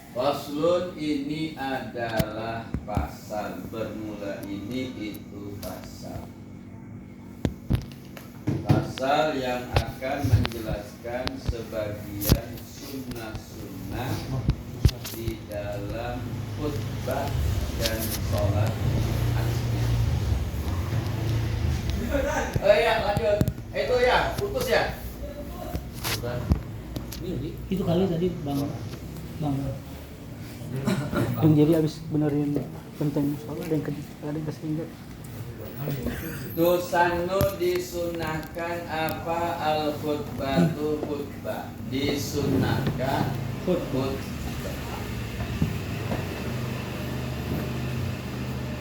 Faslun ini adalah pasal. Bermula ini itu pasal. Pasal yang akan menjelaskan sebagian sunnah-sunnah di dalam khutbah dan sholat asmi. Oh ya, lanjut. Itu ya, putus ya. Itu kali tadi bang yang jadi abis benerin penting soalnya ada yang kesingkat. Tusanu disunahkan apa al khutbatu khutbah disunahkan khutbah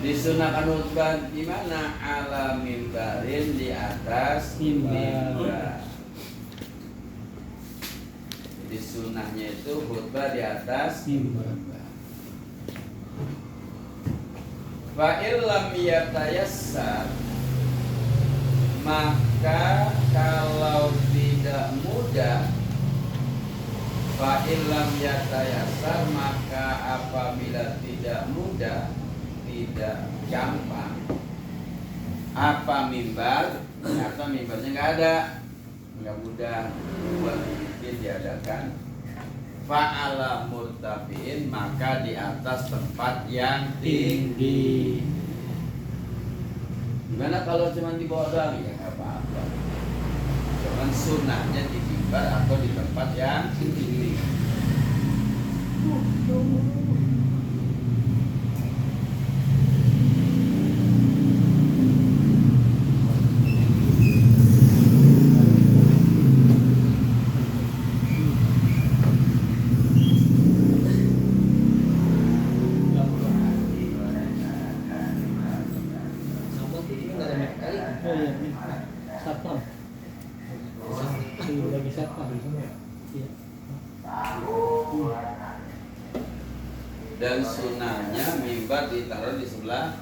disunahkan khutbah di mana ala mimbarin di atas mimbar. Jadi sunnahnya itu khutbah di atas mimbar. Fa illam yatayassar, maka kalau tidak mudah, fa illam yatayassar, maka apabila tidak mudah, tidak gampang, apa mimbar, ternyata mimbarnya nggak ada, nggak mudah buat diadakan. Fa'ala murtafiin, maka di atas tempat yang tinggi. Gimana kalau cuma di bawah doang? Ya nggak apa-apa. Cuman sunnahnya di mimbar atau di tempat yang tinggi. Dan sunnahnya mimbar ditaruh di sebelah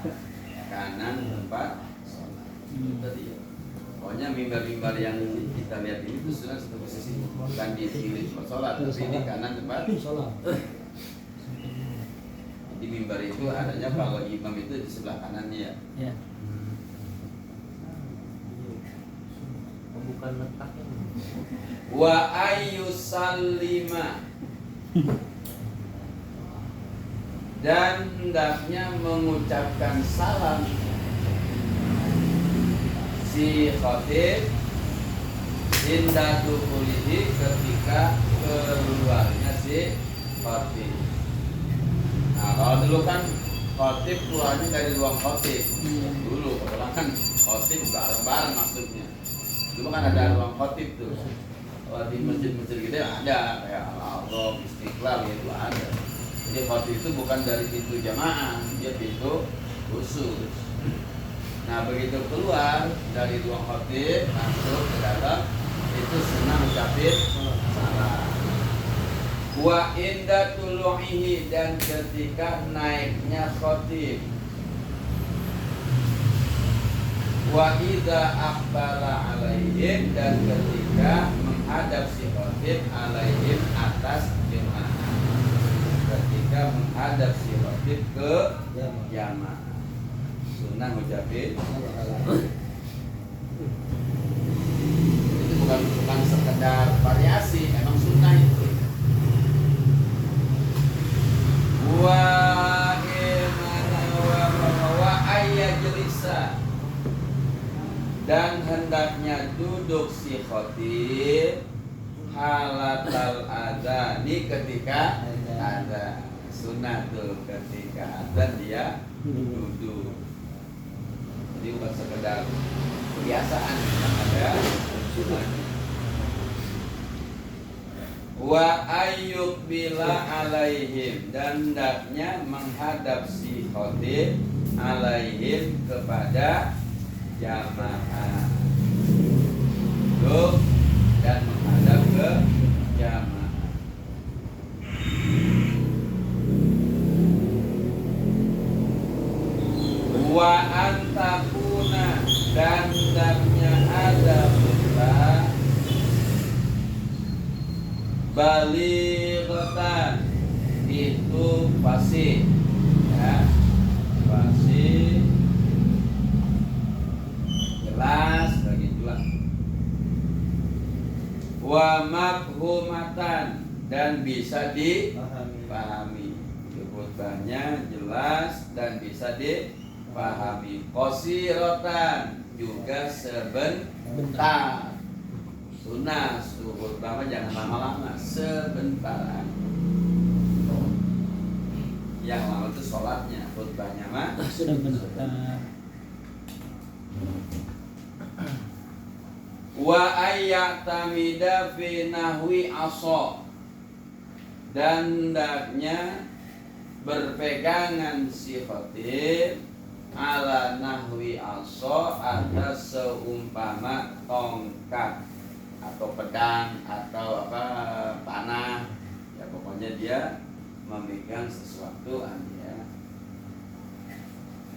kanan tempat sholat. Tadi ya. Pokoknya mimbar-mimbar yang kita lihat ini itu sunnah satu posisi, bukan di kiri tempat sholat, tapi di kanan tempat sholat. Jadi mimbar itu adanya kalau imam itu di sebelah kanannya ya. Bukan letaknya. Wa ayyusallima, dan hendaknya mengucapkan salam si khatib inda dukulihi, ketika keluarnya si khatib. Nah kalau dulu kan khatib keluarnya dari ruang khatib. Dulu kalau kan khatib bareng-bareng maksudnya. Dulu kan ada ruang khatib tuh. Kalau di masjid-masjid gitu ada kayak Al-Azhar, Istiqlal itu ada. Jadi khatib itu bukan dari pintu jamaah, dia pintu khusus. Nah begitu keluar dari ruang khatib masuk ke dalam, itu sunnah ucapin salam. Wa inda tulu'ihi, dan ketika naiknya khatib. Wa idza aqbala alaihim, dan ketika menghadap si khatib alaihim atas jemaah. Ketika menghadap si khatib ke jamaah, sunnah ucapin itu bukan sekedar variasi, emang sunnah itu. Wa ayyajlisa, dan hendaknya duduk si khatib halatal adzani, ketika ada sunnah tuh, ketika adzan dia duduk. Jadi bukan sekedar kebiasaan, ada sunnahnya. Wa ayyub bila alaihim, dan hendaknya menghadap si khatib alaihim, kepada jamaah. Duduk dan menghadap ke jamaah. Wa antakuna, dan hendaknya ada khutbah balighatan, fasih, ya, fasih, jelas, bagi jelas. Wa mafhumatan, dan bisa dipahami. Khutbahnya jelas dan bisa dipahami. Qasiratan, juga sebentar. Sunnah khutbah jangan lama-lama, sebentar. Yang lama itu sholatnya, khutbahnya mah sebentar. Wa ayyatamida fi nahwi asa, dan hendaknya berpegangan si khatib ala nahwi asa, atas seumpama tongkat atau pedang atau apa panah, ya pokoknya dia memegang sesuatu, ya.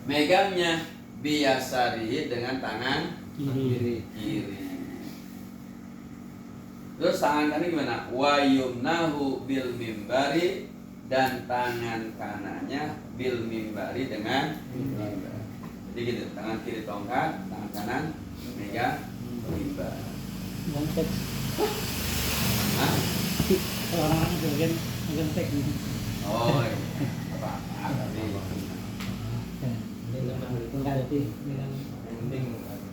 Megangnya biasarihi, dengan tangan Kiri. Terus tangan kanan gimana? Wa yumnahu bil mimbari, dan tangan kanannya bil mimbari, dengan mimbar. Jadi gitu, tangan kiri tongkat, tangan kanan megang mimbar. Yang teks. Hah? Orang-orang sebagian megang teks gitu. Oh, iya. Apa-apa tadi. Enggak ada sih. yang penting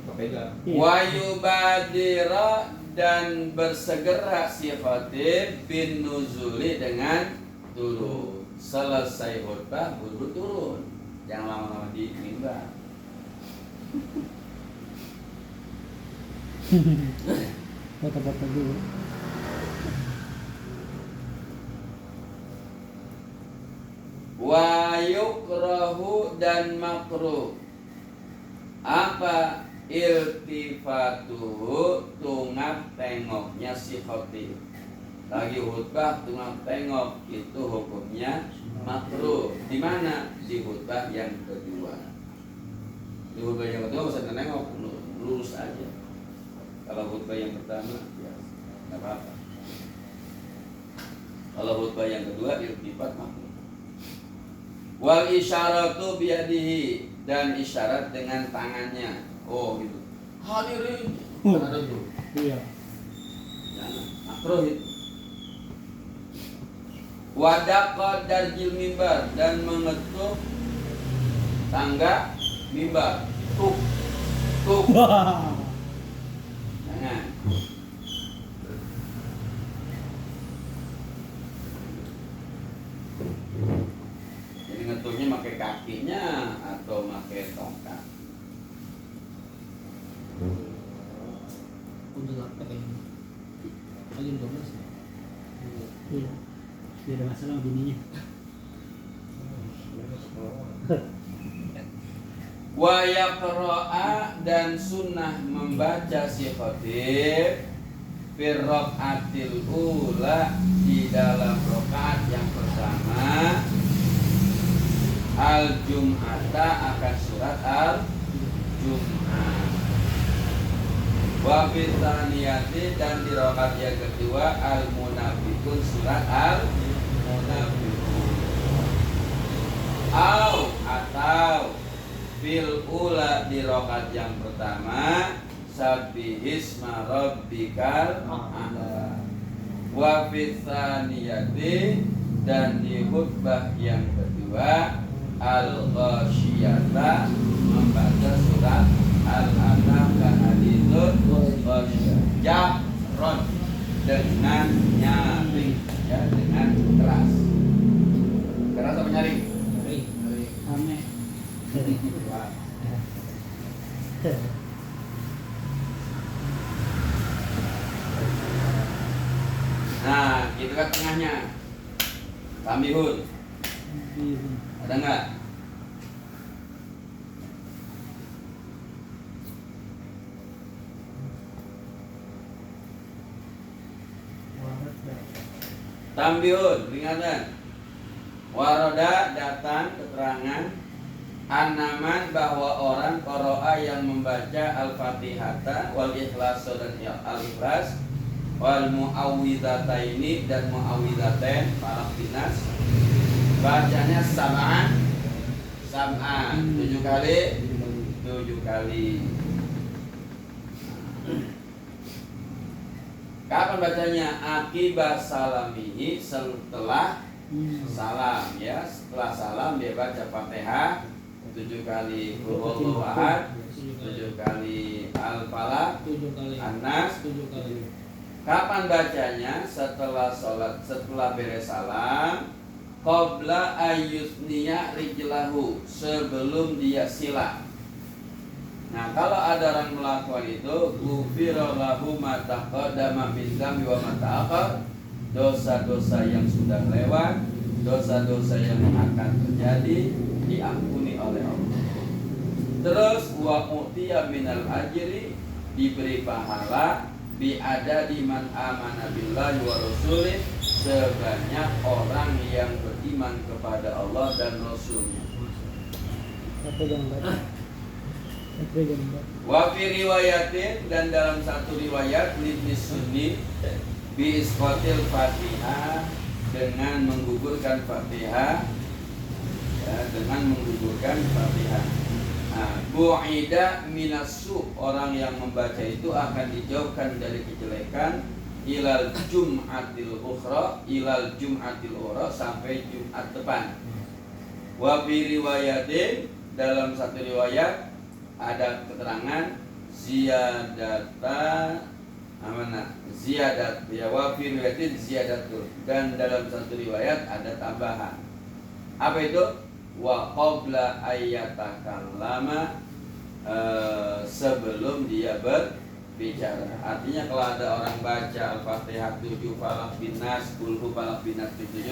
kepegang. Wa yubadira, dan bersegera si khatib bin nuzuli, dengan turun. Selesai khutbah buru turun, jangan lama-lama di mimbar. Foto-foto dulu. Wa yukrahu, dan makruh apa? Iltifatuhu, tungak tengoknya si khatib. Lagi khutbah tungak tengok, itu hukumnya makruh. Di mana? Di khutbah yang kedua. Di khutbah yang kedua bisa nengok, lurus aja. Kalau khutbah yang pertama, ya nggak apa-apa. Kalau khutbah yang kedua, iltifat makruh. Wal isyaratu biyadihi, dan isyarat dengan tangannya. Oh gitu. Hadirin. Ada tuh. Iya. Jangan. Makruh itu. Wadaqad darjil mimbar, dan mengetuk tangga mimbar. Tuk. Wah. Jangan. Jadi ngetuknya pakai kakinya atau pakai tongkat. Untuk apa ini? Lagi 12 ya? Iya. Tidak ada masalah bininya. Wa yaqra'a, dan sunnah membaca si khatib fir rakaatil ula, di dalam rakaat yang pertama, al jum'ata, akan surat al jum'ah. Wa fil tsaniyati, dan di rakaat yang kedua, al munafiqun, surat al munafiqun. Atau fil ula, di rakaat yang pertama, sabbihisma rabbikal a'la. Wa fil tsaniyati, dan di khutbah yang kedua, al-ghasyiyata, membaca surat al-alaq hadithun ghasyiyah, jahron, dengan nyaring, ya, dengan keras. Keras apa nyaring? Ame. Nah, gitu kan tengahnya. Tambihun. Ada nggak? Tambihun, peringatan. Waroda, datang keterangan, an-naman, bahwa orang qara'a yang membaca al-fatihata wal ikhlas dan al-ikhlas wal mu'awwidhataini dan mu'awwidhatain falaq binas bacanya sab'an 7 kali 7 kali. Kapan bacanya? Akibat salamihi, setelah salam ya. Setelah salam dia baca Fatihah 7 kali, Qul huwallahu ahad 7 kali, Al-Falaq 7 kali, An-Nas 7 kali. Kapan bacanya? Setelah sholat, setelah beres salam, qabla ayyusniya rijlahu, sebelum dia sila. Nah, kalau ada orang melakukan itu, ghufira lahu ma taqaddama min dzambi wa ma ta'akhkhar, dosa-dosa yang sudah lewat, dosa-dosa yang akan terjadi diampuni oleh Allah. Terus wa utiya minal ajri, diberi pahala bi adadi man amana billahi wa rasulih, sebanyak orang yang beriman kepada Allah dan Rasulnya. Apa gambar? Apa gambar? Wa fi riwayatin, dan dalam satu riwayat Ibnu Sunni bi isqatil Fatihah, dengan menggugurkan Fatihah ya, dengan menggugurkan Fatihah. Nah, bu'ida minassu, orang yang membaca itu akan dijauhkan dari kejelekan ilal jum'atil ukhra, sampai Jumat depan. Wa fi riwayatin, dalam satu riwayat ada keterangan ziyadat ya, wa fi riwayatin ziyadatul, dan dalam satu riwayat ada tambahan. Apa itu? Wa qabla ayyatakallama, sebelum dia berbicara. Artinya kalau ada orang baca Al-Fatihah 7, Falaq bin Nas, Qul hu Falaq bin Nas 7,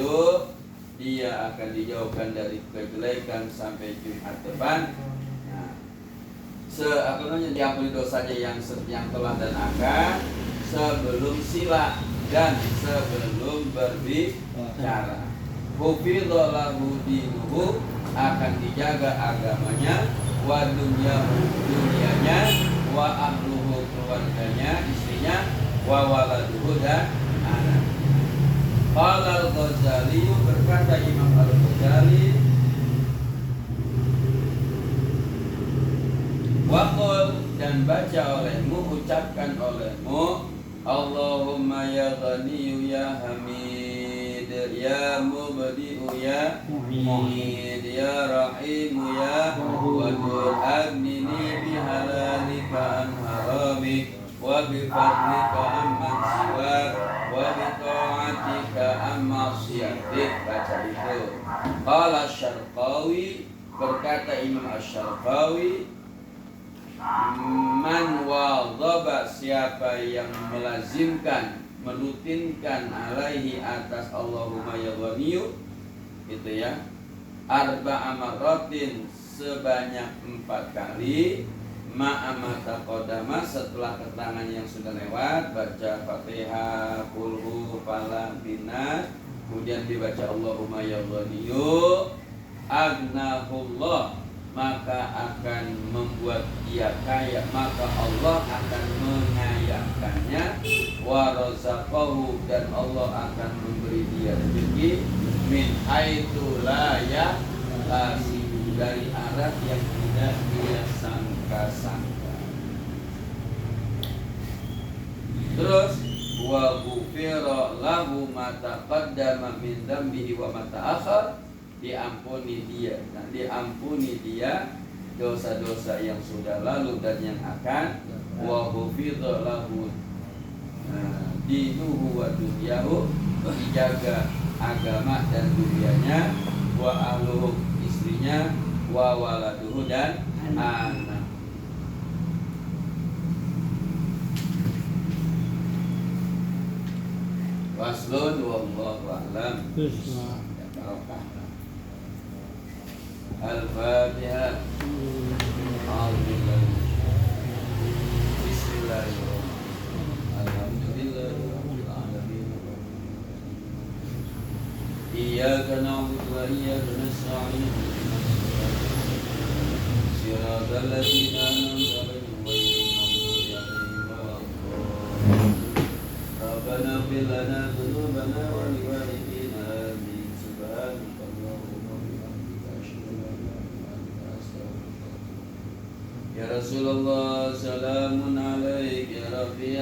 dia akan dijauhkan dari kejelekan sampai Jumat depan. Nah, diampuni dosanya yang telah dan akan, sebelum sila dan sebelum berbicara. Hufidha lahu dinuhu, akan dijaga agamanya, wa dunianya, wa ahluhu, keluarganya, istrinya, wa waladuhu, dan anak. Qala Al-Ghazali, berkata Imam Al-Ghazali, waqul, dan baca olehmu, ucapkan olehmu, Allahumma ya Ghaniyu ya Hamid, ya Mubdi'u ya Mu'id, ya Rahimu ya Wadud, aghnini bihalalika an haramik, wa bifadlika amman siwak, wa bita'atika amma ma'siyatik. Baca itu. Qala Asy-Syarqawi, berkata Imam Asy-Syarqawi, man wadhaba, siapa yang melazimkan, merutinkan, alaihi, atas Allahumma ya Ghaniyu, gitu ya, arba'a marratin, sebanyak 4 kali, ma'ama taqaddama, setelah keterangan yang sudah lewat, baca Fatihah, Qul hu Falaq bin Nas, kemudian dibaca Allahumma ya Ghaniyu, aghnahullah, maka akan membuat dia kaya, maka Allah akan mengayakannya, wa razaqahu, dan Allah akan memberi dia rezeki, min haitsu la yahtasib, dari arah yang tidak dia sangka-sangka. Terus wa ghufira lahu ma taqaddama min dzambihi wa ma ta'akhkhar, diampuni dia. Nah, diampuni dia dosa-dosa yang sudah lalu dan yang akan. Wa hufidha lahu dinuhu wa dunyahu, dijaga agama dan dunianya, wa ahluhu, istrinya, wa waladuhu, dan anak. Waslun wallahu a'lam. Ya barokah. Al-Fatihah. Alhamdulillah. Bismillahirrahmanirrahim. Alhamdulillahirabbil alamin. Iyyaka na'budu wa iyyaka nasta'in. Shiratal ladzina an'amta 'alaihim ghairil maghdubi 'alaihim waladdallin. Rabbana ighfir lana dhunubana wa liwalidayna, amin. Subhanallah. Ya Rasulullah, salamun alaik ya Rafi'a.